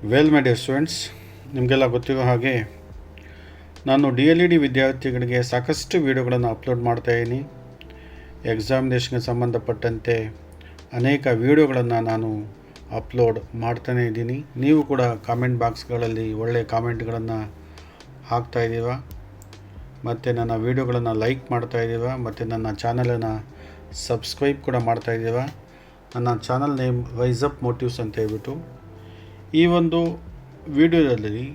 Well my dear students, ನಿಮಗೆಲ್ಲ ಗೊತ್ತಿರೋ ಹಾಗೆ ನಾನು DLED ವಿದ್ಯಾರ್ಥಿಗಳಿಗೆ ಸಾಕಷ್ಟು ವೀಡಿಯೋಗಳನ್ನು ಅಪ್ಲೋಡ್ ಮಾಡ್ತಾಯಿದ್ದೀನಿ. ಎಕ್ಸಾಮಿನೇಷನ್ಗೆ ಸಂಬಂಧಪಟ್ಟಂತೆ ಅನೇಕ ವೀಡಿಯೋಗಳನ್ನು ನಾನು ಅಪ್ಲೋಡ್ ಮಾಡ್ತಾನೇ ಇದ್ದೀನಿ. ನೀವು ಕೂಡ ಕಾಮೆಂಟ್ ಬಾಕ್ಸ್ಗಳಲ್ಲಿ ಒಳ್ಳೆಯ ಕಾಮೆಂಟ್ಗಳನ್ನು ಹಾಕ್ತಾಯಿದ್ದೀವ ಮತ್ತು ನನ್ನ ವೀಡಿಯೋಗಳನ್ನು ಲೈಕ್ ಮಾಡ್ತಾಯಿದ್ದೀವ ಮತ್ತು ನನ್ನ ಚಾನಲನ್ನು ಸಬ್ಸ್ಕ್ರೈಬ್ ಕೂಡ ಮಾಡ್ತಾಯಿದ್ದೀವ. ನನ್ನ channel name rice up motives ಅಂತ ಹೇಳ್ಬಿಟ್ಟು. ಈ ಒಂದು ವಿಡಿಯೋದಲ್ಲಿ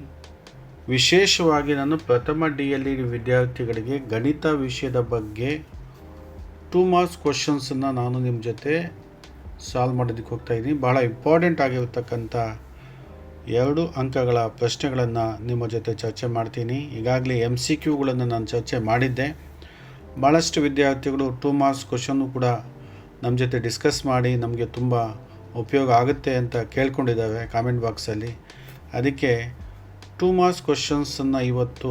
ವಿಶೇಷವಾಗಿ ನಾನು ಪ್ರಥಮ DLED ವಿದ್ಯಾರ್ಥಿಗಳಿಗೆ ಗಣಿತ ವಿಷಯದ ಬಗ್ಗೆ 2 ಮಾರ್ಕ್ಸ್ ಕ್ವಶನ್ಸನ್ನು ನಾನು ನಿಮ್ಮ ಜೊತೆ ಸಾಲ್ವ್ ಮಾಡೋದಕ್ಕೆ ಹೋಗ್ತಾಯಿದ್ದೀನಿ. ಭಾಳ ಇಂಪಾರ್ಟೆಂಟ್ ಆಗಿರ್ತಕ್ಕಂಥ 2 ಅಂಕಗಳ ಪ್ರಶ್ನೆಗಳನ್ನು ನಿಮ್ಮ ಜೊತೆ ಚರ್ಚೆ ಮಾಡ್ತೀನಿ. ಈಗಾಗಲೇ MCQಗಳನ್ನು ನಾನು ಚರ್ಚೆ ಮಾಡಿದ್ದೆ. ಭಾಳಷ್ಟು ವಿದ್ಯಾರ್ಥಿಗಳು 2 ಮಾರ್ಕ್ಸ್ ಕ್ವಶನ್ನು ಕೂಡ ನಮ್ಮ ಜೊತೆ ಡಿಸ್ಕಸ್ ಮಾಡಿ ನಮಗೆ ತುಂಬ ಉಪಯೋಗ ಆಗುತ್ತೆ ಅಂತ ಕೇಳ್ಕೊಂಡಿದ್ದಾವೆ ಕಾಮೆಂಟ್ ಬಾಕ್ಸಲ್ಲಿ. ಅದಕ್ಕೆ 2 ಮಾರ್ಕ್ಸ್ ಕ್ವಶನ್ಸನ್ನು ಇವತ್ತು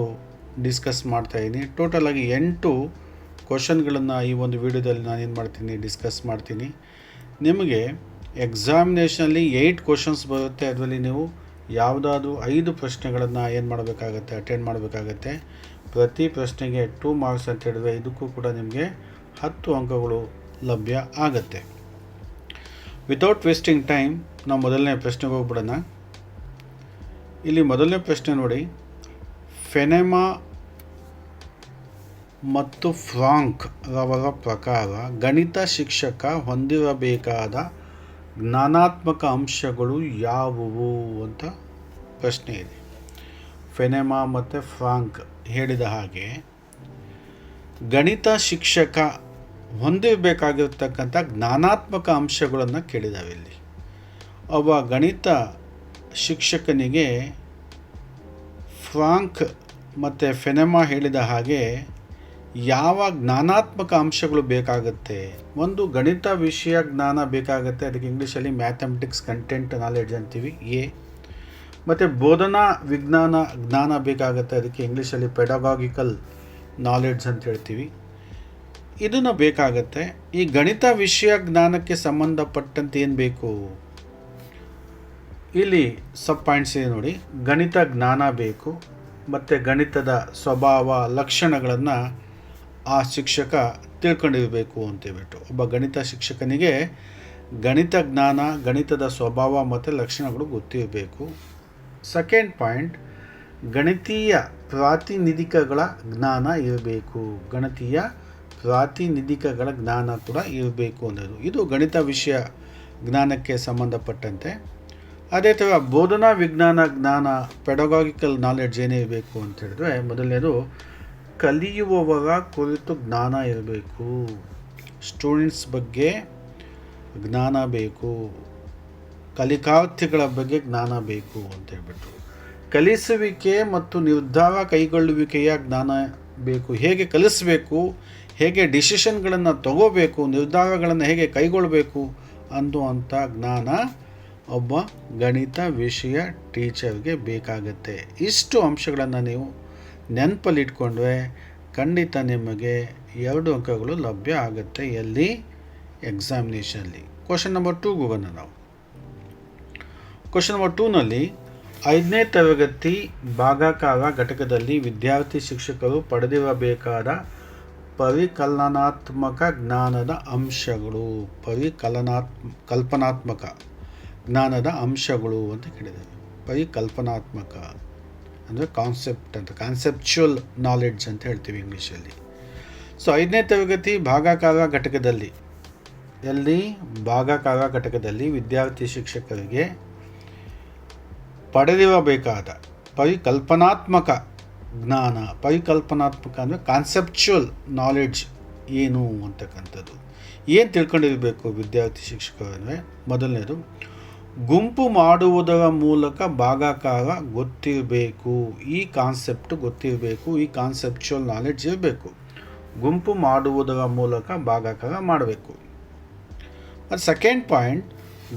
ಡಿಸ್ಕಸ್ ಮಾಡ್ತಾಯಿದ್ದೀನಿ. ಟೋಟಲಾಗಿ 8 ಕ್ವಶನ್ಗಳನ್ನು ಈ ಒಂದು ವಿಡಿಯೋದಲ್ಲಿ ನಾನು ಏನು ಮಾಡ್ತೀನಿ, ಡಿಸ್ಕಸ್ ಮಾಡ್ತೀನಿ. ನಿಮಗೆ ಎಕ್ಸಾಮಿನೇಷನಲ್ಲಿ 8 ಕ್ವಶನ್ಸ್ ಬರುತ್ತೆ. ಅದರಲ್ಲಿ ನೀವು ಯಾವುದಾದ್ರೂ 5 ಪ್ರಶ್ನೆಗಳನ್ನು ಏನು ಮಾಡಬೇಕಾಗತ್ತೆ, ಅಟೆಂಡ್ ಮಾಡಬೇಕಾಗತ್ತೆ. ಪ್ರತಿ ಪ್ರಶ್ನೆಗೆ 2 ಮಾರ್ಕ್ಸ್ ಅಂತ ಹೇಳಿದ್ರೆ ಇದಕ್ಕೂ ಕೂಡ ನಿಮಗೆ 10 ಅಂಕಗಳು ಲಭ್ಯ ಆಗುತ್ತೆ. ವಿತೌಟ್ ವೇಸ್ಟಿಂಗ್ ಟೈಮ್ ನಾವು ಮೊದಲನೇ ಪ್ರಶ್ನೆಗೆ ಹೋಗ್ಬಿಡೋಣ. ಇಲ್ಲಿ ಮೊದಲನೇ ಪ್ರಶ್ನೆ ನೋಡಿ, ಫೆನೆಮಾ ಮತ್ತು ಫ್ರಾಂಕ್ ರವರ ಪ್ರಕಾರ ಗಣಿತ ಶಿಕ್ಷಕ ಹೊಂದಿರಬೇಕಾದ ಜ್ಞಾನಾತ್ಮಕ ಅಂಶಗಳು ಯಾವುವು ಅಂತ ಪ್ರಶ್ನೆ ಇದೆ. ಫೆನೆಮಾ ಮತ್ತು ಫ್ರಾಂಕ್ ಹೇಳಿದ ಹಾಗೆ ಗಣಿತ ಶಿಕ್ಷಕ ಹೊಂದಿರಬೇಕಾಗಿರ್ತಕ್ಕಂಥ ಜ್ಞಾನಾತ್ಮಕ ಅಂಶಗಳನ್ನು ಕೇಳಿದ್ದಾವೆ. ಇಲ್ಲಿ ಒಬ್ಬ ಗಣಿತ ಶಿಕ್ಷಕನಿಗೆ ಫ್ರಾಂಕ್ ಮತ್ತು ಫೆನೆಮಾ ಹೇಳಿದ ಹಾಗೆ ಯಾವ ಜ್ಞಾನಾತ್ಮಕ ಅಂಶಗಳು ಬೇಕಾಗುತ್ತೆ. ಒಂದು ಗಣಿತ ವಿಷಯ ಜ್ಞಾನ ಬೇಕಾಗುತ್ತೆ, ಅದಕ್ಕೆ ಇಂಗ್ಲೀಷಲ್ಲಿ ಮ್ಯಾಥಮೆಟಿಕ್ಸ್ ಕಂಟೆಂಟ್ ನಾಲೆಡ್ಜ್ ಅಂತೀವಿ ಎ. ಮತ್ತು ಬೋಧನಾ ವಿಜ್ಞಾನ ಜ್ಞಾನ ಬೇಕಾಗುತ್ತೆ, ಅದಕ್ಕೆ ಇಂಗ್ಲೀಷಲ್ಲಿ ಪೆಡಗಾಗಿಕಲ್ ನಾಲೆಡ್ಜ್ ಅಂತ ಹೇಳ್ತೀವಿ. ಇದನ್ನು ಬೇಕಾಗತ್ತೆ. ಈ ಗಣಿತ ವಿಷಯ ಜ್ಞಾನಕ್ಕೆ ಸಂಬಂಧಪಟ್ಟಂತೆ ಏನು ಬೇಕು, ಇಲ್ಲಿ ಸಬ್ ಪಾಯಿಂಟ್ಸ್ ಇದೆ ನೋಡಿ. ಗಣಿತ ಜ್ಞಾನ ಬೇಕು ಮತ್ತು ಗಣಿತದ ಸ್ವಭಾವ ಲಕ್ಷಣಗಳನ್ನು ಆ ಶಿಕ್ಷಕ ತಿಳ್ಕೊಂಡಿರಬೇಕು ಅಂತೇಳ್ಬಿಟ್ಟು. ಒಬ್ಬ ಗಣಿತ ಶಿಕ್ಷಕನಿಗೆ ಗಣಿತ ಜ್ಞಾನ, ಗಣಿತದ ಸ್ವಭಾವ ಮತ್ತು ಲಕ್ಷಣಗಳು ಗೊತ್ತಿರಬೇಕು. ಸೆಕೆಂಡ್ ಪಾಯಿಂಟ್, ಗಣಿತೀಯ ಪ್ರಾತಿನಿಧಿಕಗಳ ಜ್ಞಾನ ಇರಬೇಕು. ಗಣಿತೀಯ ಪ್ರಾತಿನಿಧಿಕಗಳ ಜ್ಞಾನ ಕೂಡ ಇರಬೇಕು ಅನ್ನೋದು ಇದು ಗಣಿತ ವಿಷಯ ಜ್ಞಾನಕ್ಕೆ ಸಂಬಂಧಪಟ್ಟಂತೆ. ಅದೇ ಥರ ಬೋಧನಾ ವಿಜ್ಞಾನ ಜ್ಞಾನ, ಪೆಡಗಾಗಿಕಲ್ ನಾಲೆಡ್ಜ್ ಏನೇ ಇರಬೇಕು ಅಂತ ಹೇಳಿದ್ರೆ, ಮೊದಲನೇದು ಕಲಿಯುವವರ ಕುರಿತು ಜ್ಞಾನ ಇರಬೇಕು. ಸ್ಟೂಡೆಂಟ್ಸ್ ಬಗ್ಗೆ ಜ್ಞಾನ ಬೇಕು, ಕಲಿಕಾರ್ಥಿಗಳ ಬಗ್ಗೆ ಜ್ಞಾನ ಬೇಕು ಅಂತ ಹೇಳ್ಬಿಟ್ಟು. ಕಲಿಸುವಿಕೆ ಮತ್ತು ನಿರ್ಧಾರ ಕೈಗೊಳ್ಳುವಿಕೆಯ ಜ್ಞಾನ ಬೇಕು. ಹೇಗೆ ಕಲಿಸಬೇಕು, ಹೇಗೆ ಡಿಸಿಷನ್ಗಳನ್ನು ತಗೋಬೇಕು, ನಿರ್ಧಾರಗಳನ್ನು ಹೇಗೆ ಕೈಗೊಳ್ಳಬೇಕು ಅನ್ನುವಂಥ ಜ್ಞಾನ ಒಬ್ಬ ಗಣಿತ ವಿಷಯ ಟೀಚರ್ಗೆ ಬೇಕಾಗತ್ತೆ. ಇಷ್ಟು ಅಂಶಗಳನ್ನು ನೀವು ನೆನಪಲ್ಲಿಟ್ಕೊಂಡ್ರೆ ಖಂಡಿತ ನಿಮಗೆ 2 ಅಂಕಗಳು ಲಭ್ಯ ಆಗುತ್ತೆ. ಎಲ್ಲಿ, ಎಕ್ಸಾಮಿನೇಷನಲ್ಲಿ. ಕ್ವಶನ್ ನಂಬರ್ 2 ಹೋಗೋಣ ನಾವು. ಕ್ವಶನ್ ನಂಬರ್ 2ನಲ್ಲಿ 5ನೇ ತರಗತಿ ಭಾಗಾಕಾರ ಘಟಕದಲ್ಲಿ ವಿದ್ಯಾರ್ಥಿ ಶಿಕ್ಷಕರು ಪಡೆದಿರಬೇಕಾದ ಪರಿಕಲನಾತ್ಮಕ ಜ್ಞಾನದ ಅಂಶಗಳು. ಕಲ್ಪನಾತ್ಮಕ ಜ್ಞಾನದ ಅಂಶಗಳು ಅಂತ ಕೇಳಿದ್ದಾರೆ. ಪರಿಕಲ್ಪನಾತ್ಮಕ ಅಂದರೆ ಕಾನ್ಸೆಪ್ಟ್ ಅಂತ, ಕಾನ್ಸೆಪ್ಚುವಲ್ ನಾಲೆಡ್ಜ್ ಅಂತ ಹೇಳ್ತೀವಿ ಇಂಗ್ಲೀಷಲ್ಲಿ. ಸೊ 5ನೇ ತರಗತಿ ಭಾಗಾಕಾರ ಘಟಕದಲ್ಲಿ, ಎಲ್ಲಿ ಭಾಗಾಕಾರ ಘಟಕದಲ್ಲಿ ವಿದ್ಯಾರ್ಥಿ ಶಿಕ್ಷಕರಿಗೆ ಪಡೆದಿರಬೇಕಾದ ಪರಿಕಲ್ಪನಾತ್ಮಕ ಜ್ಞಾನ. ಪರಿಕಲ್ಪನಾತ್ಮಕ ಅಂದರೆ ಕಾನ್ಸೆಪ್ಚುವಲ್ ನಾಲೆಡ್ಜ್ ಏನು ಅಂತಕ್ಕಂಥದ್ದು. ಏನು ತಿಳ್ಕೊಂಡಿರಬೇಕು ವಿದ್ಯಾರ್ಥಿ ಶಿಕ್ಷಕರು ಅಂದರೆ, ಮೊದಲನೇದು ಗುಂಪು ಮಾಡುವುದರ ಮೂಲಕ ಭಾಗಾಕಾರ ಗೊತ್ತಿರಬೇಕು. ಈ ಕಾನ್ಸೆಪ್ಟ್ ಗೊತ್ತಿರಬೇಕು, ಈ ಕಾನ್ಸೆಪ್ಚುವಲ್ ನಾಲೆಡ್ಜ್ ಇರಬೇಕು. ಗುಂಪು ಮಾಡುವುದರ ಮೂಲಕ ಭಾಗಾಕಾರ ಮಾಡಬೇಕು. ಮತ್ತು ಸೆಕೆಂಡ್ ಪಾಯಿಂಟ್,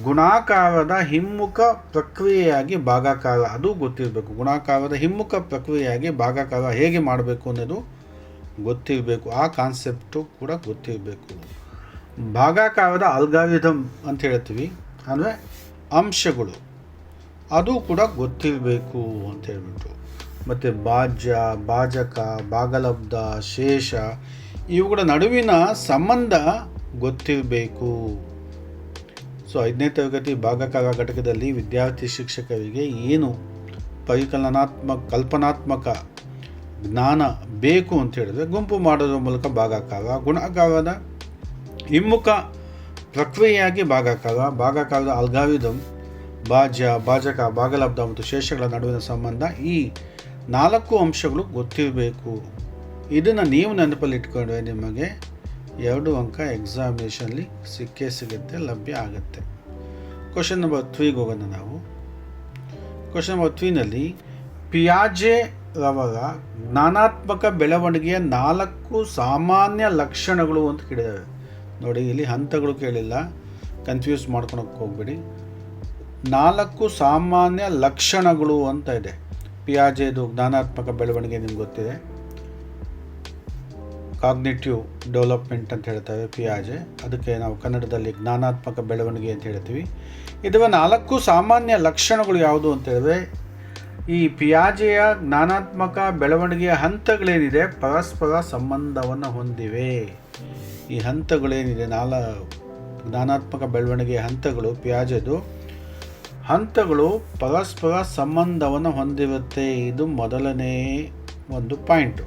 ಗುಣಾಕಾರದ ಹಿಮ್ಮುಖ ಪ್ರಕ್ರಿಯೆಯಾಗಿ ಭಾಗಾಕಾರ, ಅದು ಗೊತ್ತಿರಬೇಕು. ಗುಣಾಕಾರದ ಹಿಮ್ಮುಖ ಪ್ರಕ್ರಿಯೆಯಾಗಿ ಭಾಗಾಕಾರ ಹೇಗೆ ಮಾಡಬೇಕು ಅನ್ನೋದು ಗೊತ್ತಿರಬೇಕು. ಆ ಕಾನ್ಸೆಪ್ಟು ಕೂಡ ಗೊತ್ತಿರಬೇಕು. ಭಾಗಾಕಾರದ ಅಲ್ಗಾರಿದಮ್ ಅಂತ ಹೇಳ್ತೀವಿ, ಅಂದರೆ ಅಂಶಗಳು, ಅದು ಕೂಡ ಗೊತ್ತಿರಬೇಕು ಅಂತ ಹೇಳ್ಬಿಟ್ಟು. ಮತ್ತು ಭಾಜ್ಯ, ಭಾಜಕ, ಭಾಗಲಬ್ಧ, ಶೇಷ ಇವುಗಳ ನಡುವಿನ ಸಂಬಂಧ ಗೊತ್ತಿರಬೇಕು. ಸೊ 5ನೇ ತರಗತಿ ಭಾಗಕಾರ ಘಟಕದಲ್ಲಿ ವಿದ್ಯಾರ್ಥಿ ಶಿಕ್ಷಕರಿಗೆ ಏನು ಕಲ್ಪನಾತ್ಮಕ ಜ್ಞಾನ ಬೇಕು ಅಂತ ಹೇಳಿದ್ರೆ, ಗುಂಪು ಮಾಡೋದ್ರ ಮೂಲಕ ಭಾಗಾಕಾರ, ಗುಣಾಕಾರದ ಹಿಮ್ಮುಖ ಪ್ರಕ್ರಿಯೆಯಾಗಿ ಭಾಗಾಕಾರದ ಅಲ್ಗಾರಿದಮ್, ಭಾಜ್ಯ, ಭಾಜಕ, ಭಾಗಲಬ್ಧ ಮತ್ತು ಶೇಷಗಳ ನಡುವಿನ ಸಂಬಂಧ, ಈ 4 ಅಂಶಗಳು ಗೊತ್ತಿರಬೇಕು. ಇದನ್ನು ನೀವು ನೆನಪಲ್ಲಿ ಇಟ್ಕೊಂಡ್ರೆ ನಿಮಗೆ 2 ಅಂಕ ಎಕ್ಸಾಮಿನೇಷನ್ಲಿ ಸಿಗುತ್ತೆ, ಲಭ್ಯ ಆಗುತ್ತೆ. ಕ್ವಶನ್ ನಂಬರ್ 3ಗೆ ಹೋಗೋಣ ನಾವು. ಕ್ವಶನ್ ನಂಬರ್ 3ನಲ್ಲಿ ಪಿಯಾಜೆ ರವರ ಜ್ಞಾನಾತ್ಮಕ ಬೆಳವಣಿಗೆಯ 4 ಸಾಮಾನ್ಯ ಲಕ್ಷಣಗಳು ಅಂತ ಕೇಳಿದ್ದಾರೆ. ನೋಡಿ, ಇಲ್ಲಿ ಹಂತಗಳು ಕೇಳಿಲ್ಲ, ಕನ್ಫ್ಯೂಸ್ ಮಾಡ್ಕೊಳಕ್ಕೆ ಹೋಗ್ಬೇಡಿ. 4 ಸಾಮಾನ್ಯ ಲಕ್ಷಣಗಳು ಅಂತ ಇದೆ. ಪಿಯಾಜೆದು ಜ್ಞಾನಾತ್ಮಕ ಬೆಳವಣಿಗೆ ನಿಮ್ಗೆ ಗೊತ್ತಿದೆ, ಕಾಗ್ನಿಟಿವ್ ಡೆವಲಪ್ಮೆಂಟ್ ಅಂತ ಹೇಳ್ತೇವೆ ಪಿಯಾಜೆ, ಅದಕ್ಕೆ ನಾವು ಕನ್ನಡದಲ್ಲಿ ಜ್ಞಾನಾತ್ಮಕ ಬೆಳವಣಿಗೆ ಅಂತ ಹೇಳ್ತೀವಿ. ಇದರ 4 ಸಾಮಾನ್ಯ ಲಕ್ಷಣಗಳು ಯಾವುದು ಅಂತ ಹೇಳಿದ್ರೆ, ಈ ಪಿಯಾಜೆಯ ಜ್ಞಾನಾತ್ಮಕ ಬೆಳವಣಿಗೆಯ ಹಂತಗಳೇನಿದೆ ಪರಸ್ಪರ ಸಂಬಂಧವನ್ನು ಹೊಂದಿವೆ. ಈ ಹಂತಗಳೇನಿದೆ, ಜ್ಞಾನಾತ್ಮಕ ಬೆಳವಣಿಗೆಯ ಹಂತಗಳು, ಪಿಯಾಜೆದು ಹಂತಗಳು ಪರಸ್ಪರ ಸಂಬಂಧವನ್ನು ಹೊಂದಿರುತ್ತೆ. ಇದು ಮೊದಲನೇ ಒಂದು ಪಾಯಿಂಟು.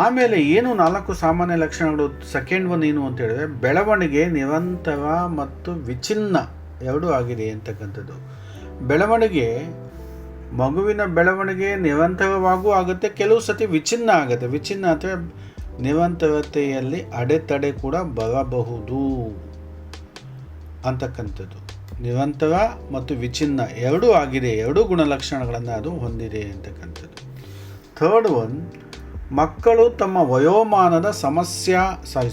ಆಮೇಲೆ ಏನು 4 ಸಾಮಾನ್ಯ ಲಕ್ಷಣಗಳು, ಸೆಕೆಂಡ್ ಒನ್ ಏನು ಅಂತ ಹೇಳಿದ್ರೆ, ಬೆಳವಣಿಗೆ ನಿರಂತರ ಮತ್ತು ವಿಚ್ಛಿನ್ನ ಎರಡೂ ಆಗಿದೆ ಅಂತಕ್ಕಂಥದ್ದು. ಬೆಳವಣಿಗೆ, ಮಗುವಿನ ಬೆಳವಣಿಗೆ ನಿರಂತರವಾಗೂ ಆಗುತ್ತೆ, ಕೆಲವು ಸತಿ ವಿಚ್ಛಿನ್ನ ಆಗುತ್ತೆ. ವಿಚ್ಛಿನ್ನ ಅಂದರೆ ನಿರಂತರತೆಯಲ್ಲಿ ಅಡೆತಡೆ ಕೂಡ ಬರಬಹುದು ಅಂತಕ್ಕಂಥದ್ದು. ನಿರಂತರ ಮತ್ತು ವಿಚ್ಛಿನ್ನ ಎರಡೂ ಆಗಿದೆ, ಎರಡೂ ಗುಣಲಕ್ಷಣಗಳನ್ನು ಅದು ಹೊಂದಿದೆ ಅಂತಕ್ಕಂಥದ್ದು. ಥರ್ಡ್ ಒನ್, ಮಕ್ಕಳು ತಮ್ಮ ವಯೋಮಾನದ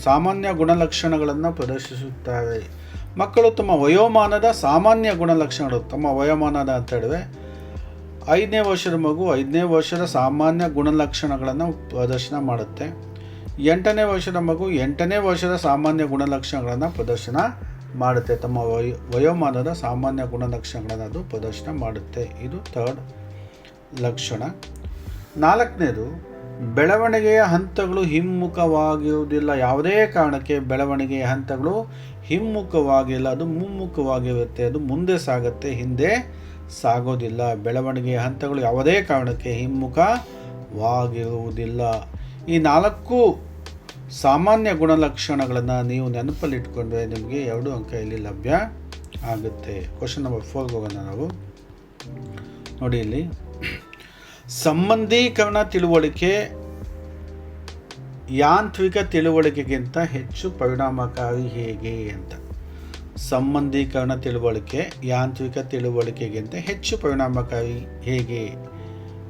ಸಾಮಾನ್ಯ ಗುಣಲಕ್ಷಣಗಳನ್ನು ಪ್ರದರ್ಶಿಸುತ್ತಾರೆ. ಮಕ್ಕಳು ತಮ್ಮ ವಯೋಮಾನದ ಸಾಮಾನ್ಯ ಗುಣಲಕ್ಷಣಗಳು, ತಮ್ಮ ವಯೋಮಾನದ ಅಂತ ಹೇಳಿದ್ರೆ 5ನೇ ವರ್ಷದ ಮಗು 5ನೇ ವರ್ಷದ ಸಾಮಾನ್ಯ ಗುಣಲಕ್ಷಣಗಳನ್ನು ಪ್ರದರ್ಶನ ಮಾಡುತ್ತೆ. 8ನೇ ವರ್ಷದ ಮಗು 8ನೇ ವರ್ಷದ ಸಾಮಾನ್ಯ ಗುಣಲಕ್ಷಣಗಳನ್ನು ಪ್ರದರ್ಶನ ಮಾಡುತ್ತೆ. ತಮ್ಮ ವಯೋಮಾನದ ಸಾಮಾನ್ಯ ಗುಣಲಕ್ಷಣಗಳನ್ನು ಅದು ಪ್ರದರ್ಶನ ಮಾಡುತ್ತೆ. ಇದು ಥರ್ಡ್ ಲಕ್ಷಣ. 4ನೇದು, ಬೆಳವಣಿಗೆಯ ಹಂತಗಳು ಹಿಮ್ಮುಖವಾಗಿರುವುದಿಲ್ಲ. ಯಾವುದೇ ಕಾರಣಕ್ಕೆ ಬೆಳವಣಿಗೆಯ ಹಂತಗಳು ಹಿಮ್ಮುಖವಾಗಿಲ್ಲ, ಅದು ಮುಮ್ಮುಖವಾಗಿರುತ್ತೆ. ಅದು ಮುಂದೆ ಸಾಗುತ್ತೆ, ಹಿಂದೆ ಸಾಗೋದಿಲ್ಲ. ಬೆಳವಣಿಗೆಯ ಹಂತಗಳು ಯಾವುದೇ ಕಾರಣಕ್ಕೆ ಹಿಮ್ಮುಖವಾಗಿರುವುದಿಲ್ಲ. ಈ 4 ಸಾಮಾನ್ಯ ಗುಣಲಕ್ಷಣಗಳನ್ನು ನೀವು ನೆನಪಲ್ಲಿಟ್ಕೊಂಡ್ರೆ ನಿಮಗೆ 2 ಅಂಕ ಇಲ್ಲಿ ಲಭ್ಯ ಆಗುತ್ತೆ. ಕ್ವಶನ್ ನಂಬರ್ 4ಗೆ ಹೋಗೋಣ ನಾವು. ನೋಡಿ, ಇಲ್ಲಿ ಸಂಬಂಧೀಕರಣ ತಿಳುವಳಿಕೆ ಯಾಂತ್ರಿಕ ತಿಳುವಳಿಕೆಗಿಂತ ಹೆಚ್ಚು ಪರಿಣಾಮಕಾರಿ ಹೇಗೆ ಅಂತ. ಸಂಬಂಧೀಕರಣ ತಿಳುವಳಿಕೆ ಯಾಂತ್ರಿಕ ತಿಳುವಳಿಕೆಗಿಂತ ಹೆಚ್ಚು ಪರಿಣಾಮಕಾರಿ ಹೇಗೆ,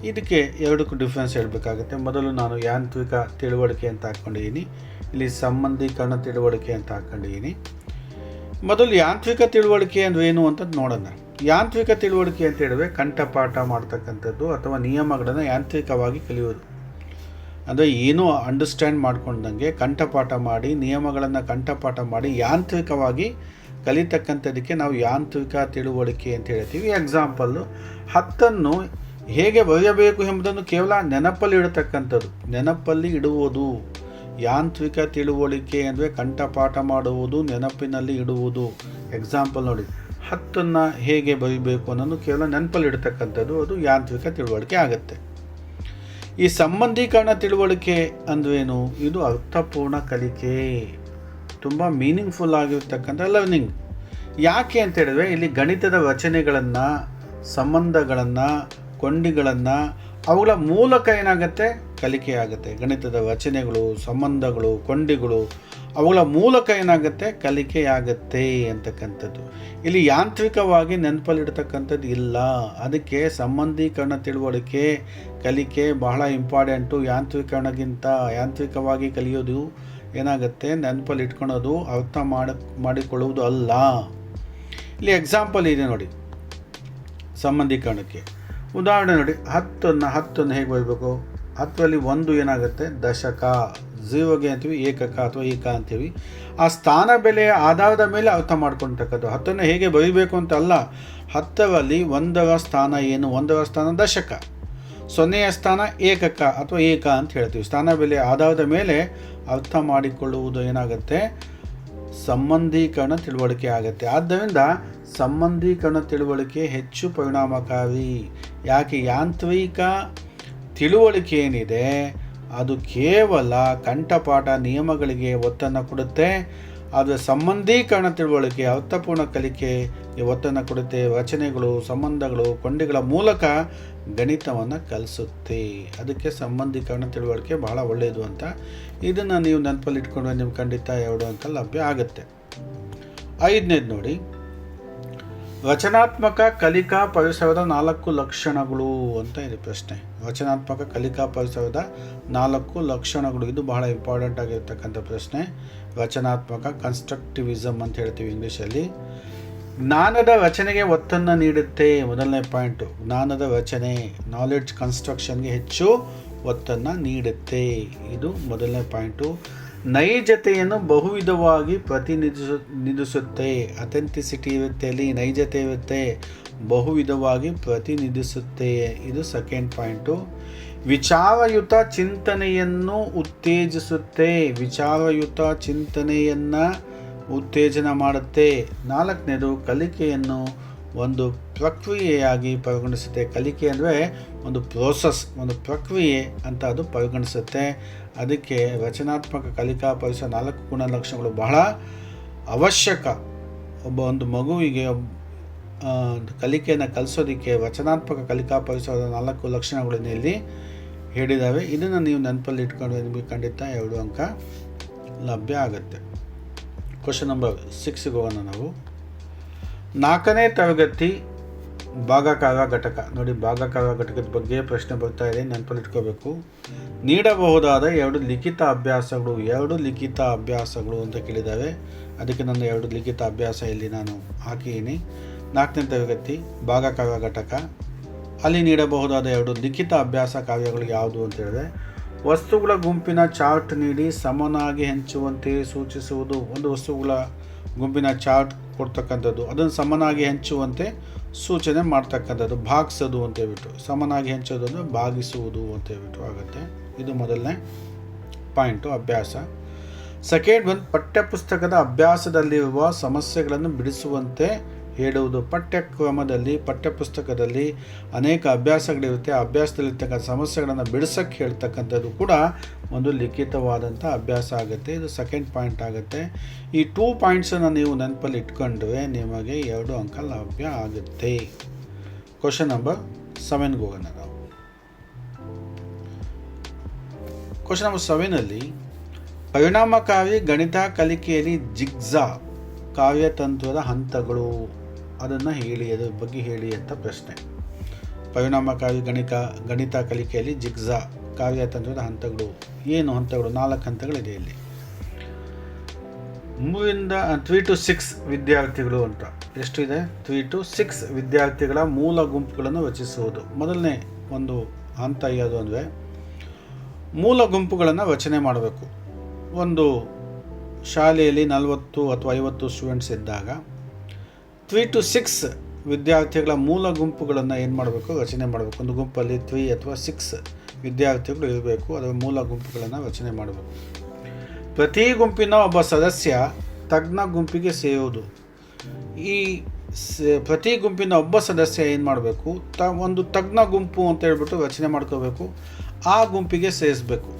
ಇದಕ್ಕೆ 2ಕ್ಕೂ ಡಿಫ್ರೆನ್ಸ್ ಹೇಳಬೇಕಾಗುತ್ತೆ. ಮೊದಲು ನಾನು ಯಾಂತ್ರಿಕ ತಿಳುವಳಿಕೆ ಅಂತ ಹಾಕ್ಕೊಂಡಿದ್ದೀನಿ, ಇಲ್ಲಿ ಸಂಬಂಧೀಕರಣ ತಿಳುವಳಿಕೆ ಅಂತ ಹಾಕ್ಕೊಂಡಿದ್ದೀನಿ. ಮೊದಲು ಯಾಂತ್ರಿಕ ತಿಳುವಳಿಕೆ ಅಂದರೆ ಏನು ಅಂತ ನೋಡೋಣ. ಯಾಂತ್ರಿಕ ತಿಳುವಳಿಕೆ ಅಂತ ಹೇಳಿದ್ರೆ ಕಂಠಪಾಠ ಮಾಡ್ತಕ್ಕಂಥದ್ದು ಅಥವಾ ನಿಯಮಗಳನ್ನು ಯಾಂತ್ರಿಕವಾಗಿ ಕಲಿಯೋದು. ಅಂದರೆ ಏನೂ ಅಂಡರ್ಸ್ಟ್ಯಾಂಡ್ ಮಾಡ್ಕೊಂಡಂಗೆ ಕಂಠಪಾಠ ಮಾಡಿ, ನಿಯಮಗಳನ್ನು ಕಂಠಪಾಠ ಮಾಡಿ ಯಾಂತ್ರಿಕವಾಗಿ ಕಲಿತಕ್ಕಂಥದ್ದಕ್ಕೆ ನಾವು ಯಾಂತ್ರಿಕ ತಿಳುವಳಿಕೆ ಅಂತ ಹೇಳ್ತೀವಿ. ಎಕ್ಸಾಂಪಲ್ಲು, 10 ಹೇಗೆ ಬರೆಯಬೇಕು ಎಂಬುದನ್ನು ಕೇವಲ ನೆನಪಲ್ಲಿ ಇಡತಕ್ಕಂಥದ್ದು, ನೆನಪಲ್ಲಿ ಇಡುವುದು. ಯಾಂತ್ರಿಕ ತಿಳುವಳಿಕೆ ಅಂದರೆ ಕಂಠಪಾಠ ಮಾಡುವುದು, ನೆನಪಿನಲ್ಲಿ ಇಡುವುದು. ಎಕ್ಸಾಂಪಲ್ ನೋಡಿ, 10 ಹೇಗೆ ಬರೀಬೇಕು ಅನ್ನೋದು ಕೇವಲ ನೆನಪಲ್ಲಿ ಇಡತಕ್ಕಂಥದ್ದು, ಅದು ಯಾಂತ್ರಿಕ ತಿಳುವಳಿಕೆ ಆಗುತ್ತೆ. ಈ ಸಂಬಂಧೀಕರಣ ತಿಳುವಳಿಕೆ ಅಂದ್ರೇನು? ಇದು ಅರ್ಥಪೂರ್ಣ ಕಲಿಕೆ, ತುಂಬ ಮೀನಿಂಗ್ಫುಲ್ ಆಗಿರ್ತಕ್ಕಂಥ ಲರ್ನಿಂಗ್. ಯಾಕೆ ಅಂತ ಹೇಳಿದ್ರೆ, ಇಲ್ಲಿ ಗಣಿತದ ರಚನೆಗಳನ್ನು, ಸಂಬಂಧಗಳನ್ನು, ಕೊಂಡಿಗಳನ್ನು, ಅವುಗಳ ಮೂಲಕ ಏನಾಗುತ್ತೆ, ಕಲಿಕೆ ಆಗುತ್ತೆ. ಗಣಿತದ ರಚನೆಗಳು, ಸಂಬಂಧಗಳು, ಕೊಂಡಿಗಳು, ಅವುಗಳ ಮೂಲಕ ಏನಾಗುತ್ತೆ, ಕಲಿಕೆಯಾಗತ್ತೆ ಅಂತಕ್ಕಂಥದ್ದು. ಇಲ್ಲಿ ಯಾಂತ್ರಿಕವಾಗಿ ನೆನಪಲ್ಲಿಡ್ತಕ್ಕಂಥದ್ದು ಇಲ್ಲ. ಅದಕ್ಕೆ ಸಂಬಂಧೀಕರಣ ತಿಳುವಳಿಕೆ ಕಲಿಕೆ ಬಹಳ ಇಂಪಾರ್ಟೆಂಟು. ಯಾಂತ್ರಿಕವಾಗಿ ಕಲಿಯೋದು ಏನಾಗುತ್ತೆ, ನೆನಪಲ್ಲಿ ಇಟ್ಕೊಳೋದು, ಅರ್ಥ ಮಾಡಿಕೊಳ್ಳುವುದು ಅಲ್ಲ. ಇಲ್ಲಿ ಎಕ್ಸಾಂಪಲ್ ಇದೆ ನೋಡಿ ಸಂಬಂಧೀಕರಣಕ್ಕೆ. ಉದಾಹರಣೆ ನೋಡಿ, 10 ಹೇಗೆ ಬರಬೇಕು, 10ರಲ್ಲಿ 1 ಏನಾಗುತ್ತೆ ದಶಕ, 0ಗೆ ಅಂತೀವಿ ಏಕಕ ಅಥವಾ ಏಕ ಅಂತೀವಿ. ಆ ಸ್ಥಾನ ಬೆಲೆಯ ಆಧಾರದ ಮೇಲೆ ಅರ್ಥ ಮಾಡ್ಕೊಳ್ತಕ್ಕದ್ದು. 10ನ್ನು ಹೇಗೆ ಬರೀಬೇಕು ಅಂತ ಅಲ್ಲ, 10ರಲ್ಲಿ 1ರ ಸ್ಥಾನ ಏನು, 1ರ ಸ್ಥಾನ ದಶಕ, 0ಯ ಸ್ಥಾನ ಏಕಕ ಅಥವಾ ಏಕ ಅಂತ ಹೇಳ್ತೀವಿ. ಸ್ಥಾನ ಬೆಲೆಯ ಆಧಾರದ ಮೇಲೆ ಅರ್ಥ ಮಾಡಿಕೊಳ್ಳುವುದು ಏನಾಗುತ್ತೆ, ಸಂಬಂಧೀಕರಣ ತಿಳುವಳಿಕೆ ಆಗುತ್ತೆ. ಆದ್ದರಿಂದ ಸಂಬಂಧೀಕರಣ ತಿಳುವಳಿಕೆ ಹೆಚ್ಚು ಪರಿಣಾಮಕಾರಿ. ಯಾಕೆ? ಯಾಂತ್ರಿಕ ತಿಳುವಳಿಕೆ ಏನಿದೆ ಅದು ಕೇವಲ ಕಂಠಪಾಠ ನಿಯಮಗಳಿಗೆ ಒತ್ತನ್ನು ಕೊಡುತ್ತೆ. ಆದರೆ ಸಂಬಂಧೀಕರಣ ತಿಳುವಳಿಕೆ ಅರ್ಥಪೂರ್ಣ ಕಲಿಕೆಗೆ ಒತ್ತನ್ನು ಕೊಡುತ್ತೆ. ರಚನೆಗಳು, ಸಂಬಂಧಗಳು, ಕೊಂಡಿಗಳ ಮೂಲಕ ಗಣಿತವನ್ನು ಕಲಿಸುತ್ತೆ. ಅದಕ್ಕೆ ಸಂಬಂಧೀಕರಣ ತಿಳುವಳಿಕೆ ಬಹಳ ಒಳ್ಳೆಯದು ಅಂತ. ಇದನ್ನು ನೀವು ನೆನಪಲ್ಲಿ ಇಟ್ಕೊಂಡ್ರೆ ನೀವು ಖಂಡಿತ 2 ಅಂಕ ಲಭ್ಯ ಆಗುತ್ತೆ. 5ನೇದು ನೋಡಿ, ರಚನಾತ್ಮಕ ಕಲಿಕಾ ಪರಿಸರದ 4 ಲಕ್ಷಣಗಳು ಅಂತ ಇದೆ ಪ್ರಶ್ನೆ. ರಚನಾತ್ಮಕ ಕಲಿಕಾ ಪರಿಸರದ 4 ಲಕ್ಷಣಗಳು, ಇದು ಬಹಳ ಇಂಪಾರ್ಟೆಂಟ್ ಆಗಿರ್ತಕ್ಕಂಥ ಪ್ರಶ್ನೆ. ರಚನಾತ್ಮಕ ಕನ್ಸ್ಟ್ರಕ್ಟಿವಿಸಮ್ ಅಂತ ಹೇಳ್ತೀವಿ ಇಂಗ್ಲೀಷಲ್ಲಿ. ಜ್ಞಾನದ ರಚನೆಗೆ ಒತ್ತನ್ನು ನೀಡುತ್ತೆ. ಮೊದಲನೇ ಪಾಯಿಂಟು, ಜ್ಞಾನದ ರಚನೆ, ನಾಲೆಡ್ಜ್ ಕನ್ಸ್ಟ್ರಕ್ಷನ್ಗೆ ಹೆಚ್ಚು ಒತ್ತನ್ನು ನೀಡುತ್ತೆ. ಇದು ಮೊದಲನೇ ಪಾಯಿಂಟು. ನೈಜತೆಯನ್ನು ಬಹುವಿಧವಾಗಿ ಪ್ರತಿನಿಧಿಸುತ್ತೆ. ಅಥೆಂಟಿಸಿಟಿ ಇರುತ್ತೆ, ಅಲ್ಲಿ ನೈಜತೆ ಇರುತ್ತೆ, ಬಹುವಿಧವಾಗಿ ಪ್ರತಿನಿಧಿಸುತ್ತೆ. ಇದು ಸೆಕೆಂಡ್ ಪಾಯಿಂಟು. ವಿಚಾರಯುತ ಚಿಂತನೆಯನ್ನು ಉತ್ತೇಜಿಸುತ್ತೆ. ವಿಚಾರಯುತ ಚಿಂತನೆಯನ್ನು ಉತ್ತೇಜನ ಮಾಡುತ್ತೆ. 4ನೇದು, ಕಲಿಕೆಯನ್ನು ಒಂದು ಪ್ರಕ್ರಿಯೆಯಾಗಿ ಪರಿಗಣಿಸುತ್ತೆ. ಕಲಿಕೆ ಅಂದರೆ ಒಂದು ಪ್ರೋಸೆಸ್, ಒಂದು ಪ್ರಕ್ರಿಯೆ ಅಂತ ಅದು ಪರಿಗಣಿಸುತ್ತೆ. ಅದಕ್ಕೆ ರಚನಾತ್ಮಕ ಕಲಿಕಾ ಪರಿಸರ 4 ಗುಣಲಕ್ಷಣಗಳು ಬಹಳ ಅವಶ್ಯಕ. ಒಂದು ಮಗುವಿಗೆ ಕಲಿಕೆಯನ್ನು ಕಲಿಸೋದಕ್ಕೆ ರಚನಾತ್ಮಕ ಕಲಿಕಾ ಪರಿಸರದ 4 ಲಕ್ಷಣಗಳನ್ನು ಇಲ್ಲಿ ಹೇಳಿದ್ದಾವೆ. ಇದನ್ನು ನೀವು ನೆನಪಲ್ಲಿ ಇಟ್ಕೊಂಡ್ರೆ ನಿಮಗೆ ಖಂಡಿತ 2 ಅಂಕ ಲಭ್ಯ ಆಗುತ್ತೆ. ಕ್ವಶನ್ ನಂಬರ್ 6ಗೆ ಹೋಗೋಣ ನಾವು. 4ನೇ ತರಗತಿ ಭಾಗಕಾರ ಘಟಕ. ನೋಡಿ, ಭಾಗಕಾರ ಘಟಕದ ಬಗ್ಗೆ ಪ್ರಶ್ನೆ ಬರ್ತಾ ಇದೆ, ನೆನಪಲ್ಲಿ ಇಟ್ಕೋಬೇಕು. ನೀಡಬಹುದಾದ 2 ಲಿಖಿತ ಅಭ್ಯಾಸಗಳು. 2 ಲಿಖಿತ ಅಭ್ಯಾಸಗಳು ಅಂತ ಕೇಳಿದ್ದಾವೆ. ಅದಕ್ಕೆ ನನ್ನ 2 ಲಿಖಿತ ಅಭ್ಯಾಸ ಇಲ್ಲಿ ನಾನು ಹಾಕಿದ್ದೀನಿ. 4ನೇ ತರಗತಿ ಭಾಗಕಾರ ಘಟಕ, ಅಲ್ಲಿ ನೀಡಬಹುದಾದ 2 ಲಿಖಿತ ಅಭ್ಯಾಸ ಕಾರ್ಯಗಳು ಯಾವುದು ಅಂತ ಹೇಳಿದ್ರೆ, ವಸ್ತುಗಳ ಗುಂಪಿನ ಚಾರ್ಟ್ ನೀಡಿ ಸಮನಾಗಿ ಹಂಚುವಂತೆ ಸೂಚಿಸುವುದು. ಒಂದು ವಸ್ತುಗಳ ಗುಂಪಿನ ಚಾರ್ಟ್ ಕೊಡ್ತಕ್ಕಂಥದ್ದು, ಅದನ್ನು ಸಮನಾಗಿ ಹಂಚುವಂತೆ ಸೂಚನೆ ಮಾಡ್ತಕ್ಕಂಥದ್ದು. ಭಾಗಿಸೋದು ಅಂತ ಹೇಳ್ಬಿಟ್ಟು, ಸಮನಾಗಿ ಹಂಚೋದು ಅಂದರೆ ಭಾಗಿಸುವುದು ಅಂತ ಹೇಳ್ಬಿಟ್ಟು ಆಗುತ್ತೆ. ಇದು ಮೊದಲನೇ ಪಾಯಿಂಟು, ಅಭ್ಯಾಸ. ಸೆಕೆಂಡ್ ಒಂದು, ಪಠ್ಯಪುಸ್ತಕದ ಅಭ್ಯಾಸದಲ್ಲಿರುವ ಸಮಸ್ಯೆಗಳನ್ನು ಬಿಡಿಸುವಂತೆ ಹೇಳುವುದು. ಪಠ್ಯಪುಸ್ತಕದಲ್ಲಿ ಅನೇಕ ಅಭ್ಯಾಸಗಳಿರುತ್ತೆ. ಆ ಅಭ್ಯಾಸದಲ್ಲಿರ್ತಕ್ಕಂಥ ಸಮಸ್ಯೆಗಳನ್ನು ಬಿಡಿಸೋಕ್ಕೆ ಹೇಳ್ತಕ್ಕಂಥದ್ದು ಕೂಡ ಒಂದು ಲಿಖಿತವಾದಂಥ ಅಭ್ಯಾಸ ಆಗುತ್ತೆ. ಇದು ಸೆಕೆಂಡ್ ಪಾಯಿಂಟ್ ಆಗುತ್ತೆ. ಈ 2 ಪಾಯಿಂಟ್ಸನ್ನು ನೀವು ನೆನಪಲ್ಲಿ ಇಟ್ಕೊಂಡ್ರೆ ನಿಮಗೆ 2 ಅಂಕ ಲಭ್ಯ ಆಗುತ್ತೆ. ಕ್ವಶನ್ ನಂಬರ್ 7ಗೆ ಹೋಗೋಣ ನಾವು. ಕ್ವಶನ್ ನಂಬರ್ 7ನಲ್ಲಿ ಪರಿಣಾಮಕಾರಿ ಗಣಿತ ಕಲಿಕೆಯಲ್ಲಿ ಜಿಗ್ಜಾ ಕಾರ್ಯತಂತ್ರದ ಹಂತಗಳು, ಅದನ್ನು ಹೇಳಿ, ಅದ್ರ ಬಗ್ಗೆ ಹೇಳಿ ಅಂತ ಪ್ರಶ್ನೆ. ಪರಿಣಾಮಕಾರಿ ಗಣಿತ ಕಲಿಕೆಯಲ್ಲಿ ಜಿಗ್ಜಾ ಕಾರ್ಯತಂತ್ರದ ಹಂತಗಳು ಏನು? ಹಂತಗಳು 4 ಹಂತಗಳಿದೆ ಇಲ್ಲಿ. 3 to 6 ವಿದ್ಯಾರ್ಥಿಗಳು ಅಂತ ಎಷ್ಟು ಇದೆ? 3 to 6 ವಿದ್ಯಾರ್ಥಿಗಳ ಮೂಲ ಗುಂಪುಗಳನ್ನು ರಚಿಸುವುದು. ಮೊದಲನೇ ಒಂದು ಹಂತ ಯಾವುದು ಅಂದರೆ, ಮೂಲ ಗುಂಪುಗಳನ್ನು ರಚನೆ ಮಾಡಬೇಕು. ಒಂದು ಶಾಲೆಯಲ್ಲಿ 40 ಅಥವಾ 50 ಸ್ಟೂಡೆಂಟ್ಸ್ ಇದ್ದಾಗ 3 to 6 ವಿದ್ಯಾರ್ಥಿಗಳ ಮೂಲ ಗುಂಪುಗಳನ್ನು ಏನು ಮಾಡಬೇಕು? ರಚನೆ ಮಾಡಬೇಕು. ಒಂದು ಗುಂಪಲ್ಲಿ 3 ಅಥವಾ 6 ವಿದ್ಯಾರ್ಥಿಗಳು ಇರಬೇಕು. ಅದರ ಮೂಲ ಗುಂಪುಗಳನ್ನು ರಚನೆ ಮಾಡಬೇಕು. ಪ್ರತಿ ಗುಂಪಿನ ಒಬ್ಬ ಸದಸ್ಯ ತಜ್ಞ ಗುಂಪಿಗೆ ಸೇರುವುದು. ಈ ಪ್ರತಿ ಗುಂಪಿನ ಒಬ್ಬ ಸದಸ್ಯ ಏನು ಮಾಡಬೇಕು? ಒಂದು ತಜ್ಞ ಗುಂಪು ಅಂತ ಹೇಳ್ಬಿಟ್ಟು ರಚನೆ ಮಾಡ್ಕೋಬೇಕು. ಆ ಗುಂಪಿಗೆ ಸೇರಿಸಬೇಕು.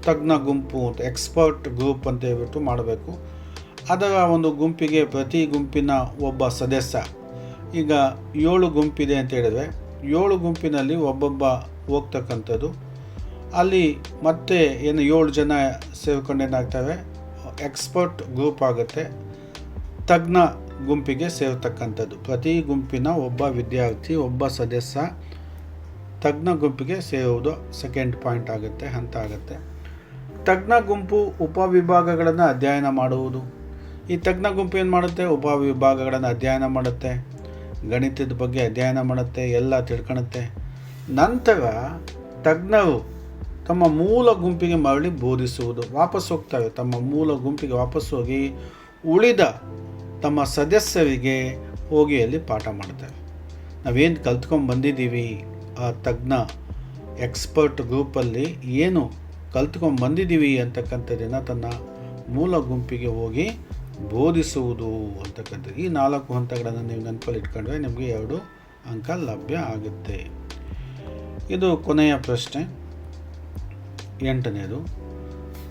ತಜ್ಞ ಗುಂಪು ಅಂತ, ಎಕ್ಸ್ಪರ್ಟ್ ಗ್ರೂಪ್ ಅಂತ ಹೇಳ್ಬಿಟ್ಟು ಮಾಡಬೇಕು. ಅದರ ಒಂದು ಗುಂಪಿಗೆ ಪ್ರತಿ ಗುಂಪಿನ ಒಬ್ಬ ಸದಸ್ಯ, ಈಗ 7 ಗುಂಪಿದೆ ಅಂತ ಹೇಳಿದ್ರೆ 7 ಗುಂಪಿನಲ್ಲಿ ಒಬ್ಬೊಬ್ಬ ಹೋಗ್ತಕ್ಕಂಥದ್ದು. ಅಲ್ಲಿ ಮತ್ತೆ ಏನು 7 ಜನ ಸೇರ್ಕೊಂಡೇನಾಗ್ತವೆ, ಎಕ್ಸ್ಪರ್ಟ್ ಗ್ರೂಪ್ ಆಗುತ್ತೆ. ತಜ್ಞ ಗುಂಪಿಗೆ ಸೇರ್ತಕ್ಕಂಥದ್ದು. ಪ್ರತಿ ಗುಂಪಿನ ಒಬ್ಬ ವಿದ್ಯಾರ್ಥಿ, ಒಬ್ಬ ಸದಸ್ಯ ತಜ್ಞ ಗುಂಪಿಗೆ ಸೇರುವುದು ಸೆಕೆಂಡ್ ಪಾಯಿಂಟ್ ಆಗುತ್ತೆ, ಹಂತ ಆಗುತ್ತೆ. ತಜ್ಞ ಗುಂಪು ಉಪವಿಭಾಗಗಳನ್ನು ಅಧ್ಯಯನ ಮಾಡುವುದು. ಈ ತಜ್ಞ ಗುಂಪು ಏನು ಮಾಡುತ್ತೆ? ಉಪವಿಭಾಗಗಳನ್ನು ಅಧ್ಯಯನ ಮಾಡುತ್ತೆ, ಗಣಿತದ ಬಗ್ಗೆ ಅಧ್ಯಯನ ಮಾಡುತ್ತೆ, ಎಲ್ಲ ತಿಳ್ಕೊಳುತ್ತೆ. ನಂತರ ತಜ್ಞರು ತಮ್ಮ ಮೂಲ ಗುಂಪಿಗೆ ಮರಳಿ ಬೋಧಿಸುವುದು. ವಾಪಸ್ ಹೋಗ್ತವೆ, ತಮ್ಮ ಮೂಲ ಗುಂಪಿಗೆ ವಾಪಸ್ ಹೋಗಿ ಉಳಿದ ತಮ್ಮ ಸದಸ್ಯರಿಗೆ ಹೋಗಿ ಅಲ್ಲಿ ಪಾಠ ಮಾಡ್ತವೆ. ನಾವೇನು ಕಲ್ತ್ಕೊಂಡು ಬಂದಿದ್ದೀವಿ, ಆ ತಜ್ಞ ಎಕ್ಸ್ಪರ್ಟ್ ಗ್ರೂಪಲ್ಲಿ ಏನು ಕಲ್ತ್ಕೊಂಡು ಬಂದಿದ್ದೀವಿ ಅಂತಕ್ಕಂಥದ್ದನ್ನು ತನ್ನ ಮೂಲ ಗುಂಪಿಗೆ ಹೋಗಿ ಬೋಧಿಸುವುದು ಅಂತಕ್ಕಂಥದ್ದು. ಈ 4 ಹಂತಗಳನ್ನು ನೀವು ನೆನಪಲ್ಲಿ ಇಟ್ಕೊಂಡ್ರೆ ನಿಮಗೆ 2 ಅಂಕ ಲಭ್ಯ ಆಗುತ್ತೆ. ಇದು ಕೊನೆಯ ಪ್ರಶ್ನೆ, 8ನೇದು.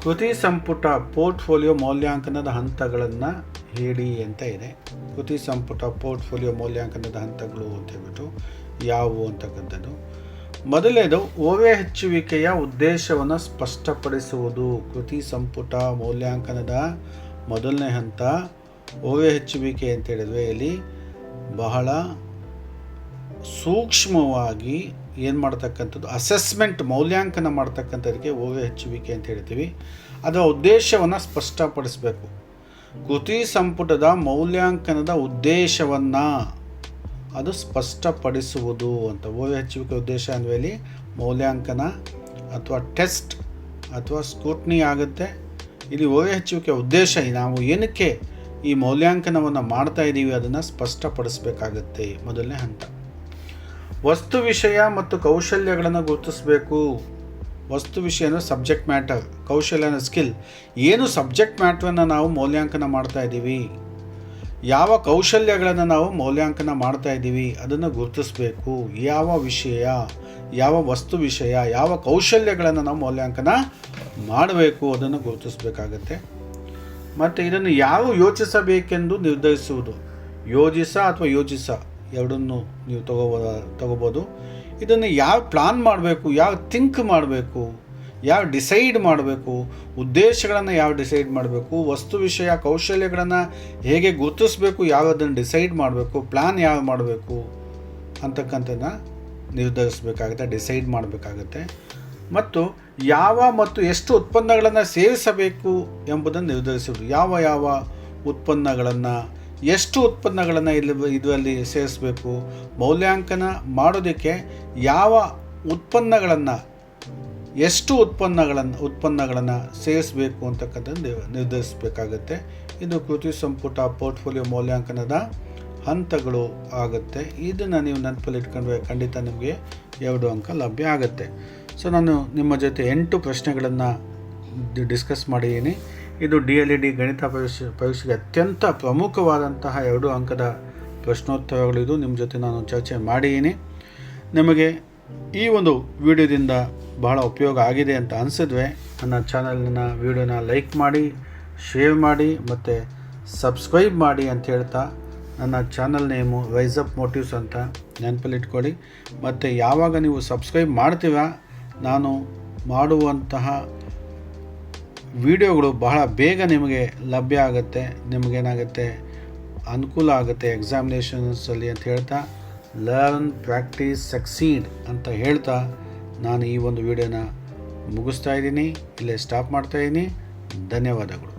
ಕೃತಿ ಸಂಪುಟ ಪೋರ್ಟ್ಫೋಲಿಯೋ ಮೌಲ್ಯಾಂಕನದ ಹಂತಗಳನ್ನು ಹೇಳಿ ಅಂತ ಇದೆ. ಕೃತಿ ಸಂಪುಟ ಪೋರ್ಟ್ಫೋಲಿಯೋ ಮೌಲ್ಯಾಂಕನದ ಹಂತಗಳು ಅಂತ ಹೇಳ್ಬಿಟ್ಟು ಯಾವುವು ಅಂತಕ್ಕಂಥದ್ದು. ಮೊದಲನೇದು ಓವೆ ಹೆಚ್ಚುವಿಕೆಯ ಉದ್ದೇಶವನ್ನು ಸ್ಪಷ್ಟಪಡಿಸುವುದು. ಕೃತಿ ಸಂಪುಟ ಮೌಲ್ಯಾಂಕನದ ಮೊದಲನೇ ಹಂತ ಓವೆ ಹೆಚ್ಚುವಿಕೆ ಅಂತ ಹೇಳಿದ್ರೆ ಇಲ್ಲಿ ಬಹಳ ಸೂಕ್ಷ್ಮವಾಗಿ ಏನು ಮಾಡ್ತಕ್ಕಂಥದ್ದು, ಅಸೆಸ್ಮೆಂಟ್ ಮೌಲ್ಯಾಂಕನ ಮಾಡ್ತಕ್ಕಂಥದಕ್ಕೆ ಓವೆ ಹೆಚ್ಚುವಿಕೆ ಅಂತ ಹೇಳ್ತೀವಿ. ಅದರ ಉದ್ದೇಶವನ್ನು ಸ್ಪಷ್ಟಪಡಿಸಬೇಕು. ಕೃತಿ ಸಂಪುಟದ ಮೌಲ್ಯಾಂಕನದ ಉದ್ದೇಶವನ್ನು ಅದು ಸ್ಪಷ್ಟಪಡಿಸುವುದು ಅಂತ. ಓವೆ ಹೆಚ್ಚುವಿಕೆ ಉದ್ದೇಶ ಅಂದರೆ ಇಲ್ಲಿ ಮೌಲ್ಯಾಂಕನ ಅಥವಾ ಟೆಸ್ಟ್ ಅಥವಾ ಸ್ಕ್ರೂಟ್ನಿ ಆಗುತ್ತೆ. ಇಲ್ಲಿ ಓವೆ ಹೆಚ್ಚುವಿಕೆ ಉದ್ದೇಶ, ನಾವು ಏನಕ್ಕೆ ಈ ಮೌಲ್ಯಾಂಕನವನ್ನು ಮಾಡ್ತಾ ಇದ್ದೀವಿ ಅದನ್ನು ಸ್ಪಷ್ಟಪಡಿಸಬೇಕಾಗತ್ತೆ. ಮೊದಲನೇ ಹಂತ. ವಸ್ತು ವಿಷಯ ಮತ್ತು ಕೌಶಲ್ಯಗಳನ್ನು ಗುರುತಿಸಬೇಕು. ವಸ್ತು ವಿಷಯ ಅಂದರೆ ಸಬ್ಜೆಕ್ಟ್ ಮ್ಯಾಟರ್, ಕೌಶಲ್ಯ ಅಂದರೆ ಸ್ಕಿಲ್. ಏನು ಸಬ್ಜೆಕ್ಟ್ ಮ್ಯಾಟ್ರನ್ನು ನಾವು ಮೌಲ್ಯಾಂಕನ ಮಾಡ್ತಾ ಇದ್ದೀವಿ, ಯಾವ ಕೌಶಲ್ಯಗಳನ್ನು ನಾವು ಮೌಲ್ಯಾಂಕನ ಮಾಡ್ತಾ ಇದ್ದೀವಿ ಅದನ್ನು ಗುರುತಿಸಬೇಕು. ಯಾವ ವಿಷಯ, ಯಾವ ವಸ್ತು ವಿಷಯ, ಯಾವ ಕೌಶಲ್ಯಗಳನ್ನು ನಾವು ಮೌಲ್ಯಾಂಕನ ಮಾಡಬೇಕು ಅದನ್ನು ಗುರುತಿಸಬೇಕಾಗತ್ತೆ. ಮತ್ತು ಇದನ್ನು ಯಾವ ಯೋಚಿಸಬೇಕೆಂದು ನಿರ್ಧರಿಸುವುದು. ಯೋಜಿಸ ಅಥವಾ ಯೋಜಿಸ ಎರಡನ್ನೂ ನೀವು ತಗೋಬೋದು. ಇದನ್ನು ಯಾವ ಪ್ಲಾನ್ ಮಾಡಬೇಕು, ಯಾವ ಥಿಂಕ್ ಮಾಡಬೇಕು, ಯಾವ ಡಿಸೈಡ್ ಮಾಡಬೇಕು, ಉದ್ದೇಶಗಳನ್ನು ಯಾವ ಡಿಸೈಡ್ ಮಾಡಬೇಕು, ವಸ್ತು ವಿಷಯ ಕೌಶಲ್ಯಗಳನ್ನು ಹೇಗೆ ಗುರುತಿಸಬೇಕು, ಯಾವುದನ್ನು ಡಿಸೈಡ್ ಮಾಡಬೇಕು, ಪ್ಲ್ಯಾನ್ ಯಾವ ಮಾಡಬೇಕು ಅಂತಕ್ಕಂಥದ್ದನ್ನು ನಿರ್ಧರಿಸಬೇಕಾಗುತ್ತೆ, ಡಿಸೈಡ್ ಮಾಡಬೇಕಾಗತ್ತೆ. ಮತ್ತು ಯಾವ ಮತ್ತು ಎಷ್ಟು ಉತ್ಪನ್ನಗಳನ್ನು ಸೇರಿಸಬೇಕು ಎಂಬುದನ್ನು ನಿರ್ಧರಿಸುವುದು. ಯಾವ ಯಾವ ಉತ್ಪನ್ನಗಳನ್ನು, ಎಷ್ಟು ಉತ್ಪನ್ನಗಳನ್ನು ಇದರಲ್ಲಿ ಸೇರಿಸಬೇಕು, ಮೌಲ್ಯಾಂಕನ ಮಾಡೋದಕ್ಕೆ ಯಾವ ಉತ್ಪನ್ನಗಳನ್ನು, ಎಷ್ಟು ಉತ್ಪನ್ನಗಳನ್ನು ಸೇರಿಸಬೇಕು ಅಂತಕ್ಕಂಥದ್ದು ನಿರ್ಧರಿಸಬೇಕಾಗತ್ತೆ. ಇದು ಕೃತಿ ಸಂಪುಟ ಪೋರ್ಟ್ಫೋಲಿಯೋ ಮೌಲ್ಯಾಂಕನದ ಹಂತಗಳು ಆಗುತ್ತೆ. ಇದನ್ನು ನೀವು ನೆನಪಲ್ಲಿ ಇಟ್ಕೊಂಡ್ರೆ ಖಂಡಿತ ನಿಮಗೆ 2 ಅಂಕ ಲಭ್ಯ ಆಗುತ್ತೆ. ಸೊ ನಾನು ನಿಮ್ಮ ಜೊತೆ 8 ಪ್ರಶ್ನೆಗಳನ್ನು ಡಿಸ್ಕಸ್ ಮಾಡಿದ್ದೀನಿ. ಇದು DLED ಗಣಿತ ಪರೀಕ್ಷೆಗೆ ಅತ್ಯಂತ ಪ್ರಮುಖವಾದಂತಹ 2 ಅಂಕದ ಪ್ರಶ್ನೋತ್ತರಗಳಿದು. ನಿಮ್ಮ ಜೊತೆ ನಾನು ಚರ್ಚೆ ಮಾಡಿದ್ದೀನಿ. ನಿಮಗೆ ಈ ಒಂದು ವಿಡಿಯೋದಿಂದ ಬಹಳ ಉಪಯೋಗ ಆಗಿದೆ ಅಂತ ಅನಿಸಿದ್ರೆ ನನ್ನ ಚಾನಲ್ನ ವಿಡಿಯೋನ ಲೈಕ್ ಮಾಡಿ, ಶೇರ್ ಮಾಡಿ ಮತ್ತು ಸಬ್ಸ್ಕ್ರೈಬ್ ಮಾಡಿ ಅಂತ ಹೇಳ್ತಾ, ನನ್ನ channel name rice up motives ಅಂತ ನೆನಪಲ್ಲಿ ಇಟ್ಕೊಳ್ಳಿ. ಮತ್ತು ಯಾವಾಗ ನೀವು ಸಬ್ಸ್ಕ್ರೈಬ್ ಮಾಡ್ತೀರ ನಾನು ಮಾಡುವಂತಹ ವಿಡಿಯೋಗಳು ಬಹಳ ಬೇಗ ನಿಮಗೆ ಲಭ್ಯ ಆಗುತ್ತೆ, ನಿಮಗೇನಾಗುತ್ತೆ ಅನುಕೂಲ ಆಗುತ್ತೆ ಎಕ್ಸಾಮಿನೇಷನ್ಸಲ್ಲಿ ಅಂತ ಹೇಳ್ತಾ, ಲರ್ನ್ ಪ್ರಾಕ್ಟೀಸ್ ಸಕ್ಸೀಡ್ ಅಂತ ಹೇಳ್ತಾ ನಾನು ಈ ಒಂದು ವಿಡಿಯೋನ ಮುಗಿಸ್ತಾ ಇದ್ದೀನಿ, ಇಲ್ಲೇ ಸ್ಟಾಪ್ ಮಾಡ್ತಾಯಿದ್ದೀನಿ. ಧನ್ಯವಾದಗಳು.